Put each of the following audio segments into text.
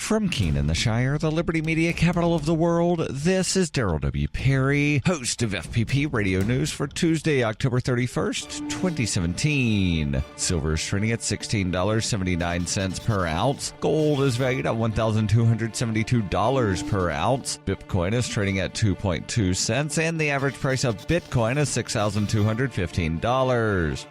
From Keene in the Shire, the Liberty Media capital of the world, this is Daryl W. Perry, host of FPP Radio News for Tuesday, October 31st, 2017. Silver is trading at $16.79 per ounce. Gold is valued at $1,272 per ounce. Bitcoin is trading at 2.2 cents, and the average price of Bitcoin is $6,215.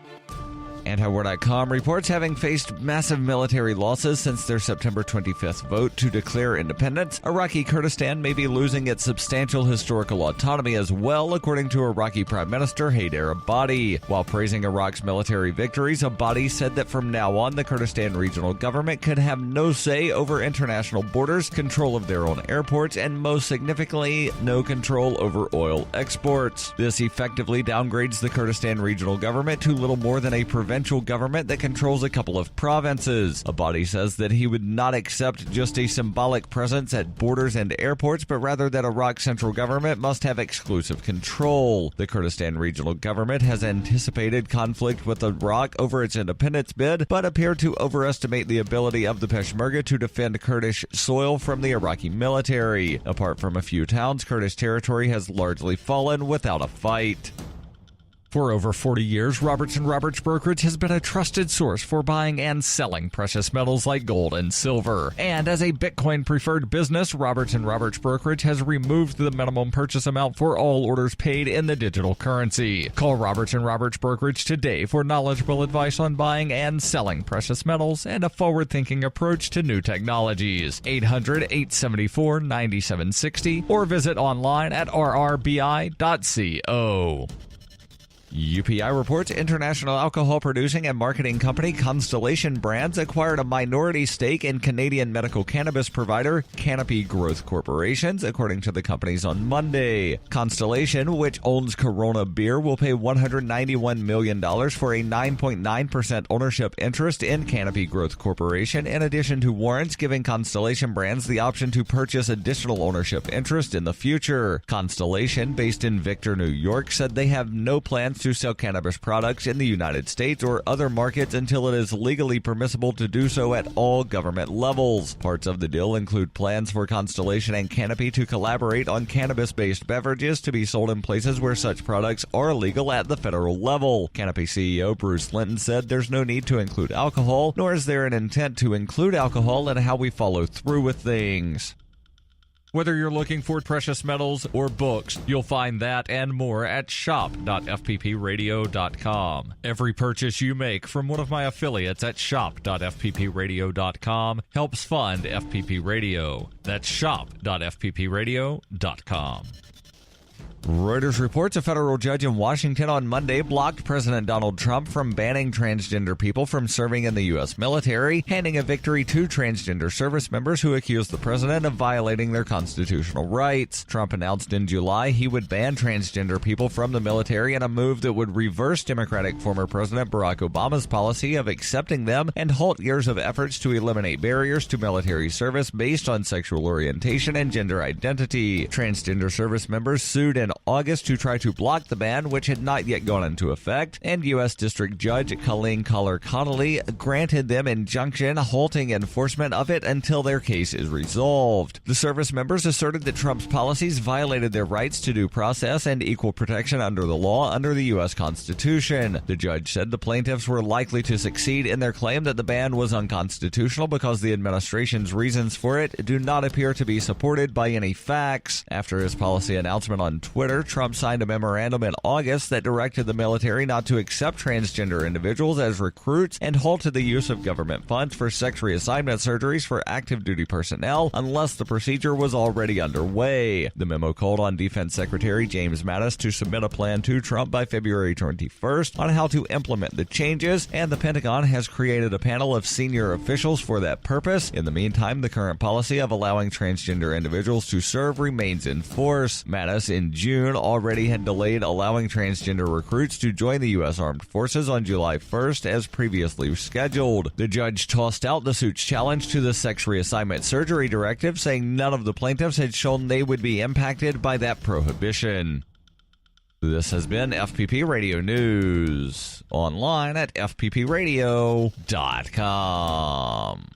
Antiwar.com reports having faced massive military losses since their September 25th vote to declare independence, Iraqi Kurdistan may be losing its substantial historical autonomy as well, according to Iraqi Prime Minister Haider Abadi. While praising Iraq's military victories, Abadi said that from now on, the Kurdistan regional government could have no say over international borders, control of their own airports, and most significantly, no control over oil exports. This effectively downgrades the Kurdistan regional government to little more than a provincial government that controls a couple of provinces. Abadi says that he would not accept just a symbolic presence at borders and airports, but rather that Iraq's central government must have exclusive control. The Kurdistan regional government has anticipated conflict with Iraq over its independence bid, but appeared to overestimate the ability of the Peshmerga to defend Kurdish soil from the Iraqi military. Apart from a few towns, Kurdish territory has largely fallen without a fight. For over 40 years, Robertson Roberts Brokerage has been a trusted source for buying and selling precious metals like gold and silver. And as a Bitcoin-preferred business, Robertson Roberts Brokerage has removed the minimum purchase amount for all orders paid in the digital currency. Call Robertson Roberts Brokerage today for knowledgeable advice on buying and selling precious metals and a forward-thinking approach to new technologies. 800-874-9760 or visit online at rrbi.co. UPI reports international alcohol producing and marketing company Constellation Brands acquired a minority stake in Canadian medical cannabis provider Canopy Growth Corporations, according to the companies on Monday. Constellation, which owns Corona Beer, will pay $191 million for a 9.9% ownership interest in Canopy Growth Corporation, in addition to warrants giving Constellation Brands the option to purchase additional ownership interest in the future. Constellation, based in Victor, New York, said they have no plans to sell cannabis products in the United States or other markets until it is legally permissible to do so at all government levels. Parts of the deal include plans for Constellation and Canopy to collaborate on cannabis-based beverages to be sold in places where such products are legal at the federal level. Canopy CEO Bruce Linton said there's no need to include alcohol, nor is there an intent to include alcohol in how we follow through with things. Whether you're looking for precious metals or books, you'll find that and more at shop.fppradio.com. Every purchase you make from one of my affiliates at shop.fppradio.com helps fund FPP Radio. That's shop.fppradio.com. Reuters reports a federal judge in Washington on Monday blocked President Donald Trump from banning transgender people from serving in the U.S. military, handing a victory to transgender service members who accused the president of violating their constitutional rights. Trump announced in July he would ban transgender people from the military in a move that would reverse Democratic former President Barack Obama's policy of accepting them and halt years of efforts to eliminate barriers to military service based on sexual orientation and gender identity. Transgender service members sued in August to try to block the ban, which had not yet gone into effect, and U.S. District Judge Colleen Collar-Connolly granted them injunction halting enforcement of it until their case is resolved. The service members asserted that Trump's policies violated their rights to due process and equal protection under the law under the U.S. Constitution. The judge said the plaintiffs were likely to succeed in their claim that the ban was unconstitutional because the administration's reasons for it do not appear to be supported by any facts. After his policy announcement on Twitter, Trump signed a memorandum in August that directed the military not to accept transgender individuals as recruits and halted the use of government funds for sex reassignment surgeries for active duty personnel unless the procedure was already underway. The memo called on Defense Secretary James Mattis to submit a plan to Trump by February 21st on how to implement the changes, and the Pentagon has created a panel of senior officials for that purpose. In the meantime, the current policy of allowing transgender individuals to serve remains in force. Mattis, in June, already had delayed allowing transgender recruits to join the U.S. Armed Forces on July 1st as previously scheduled. The judge tossed out the suit's challenge to the sex reassignment surgery directive, saying none of the plaintiffs had shown they would be impacted by that prohibition. This has been FPP Radio News, online at fppradio.com.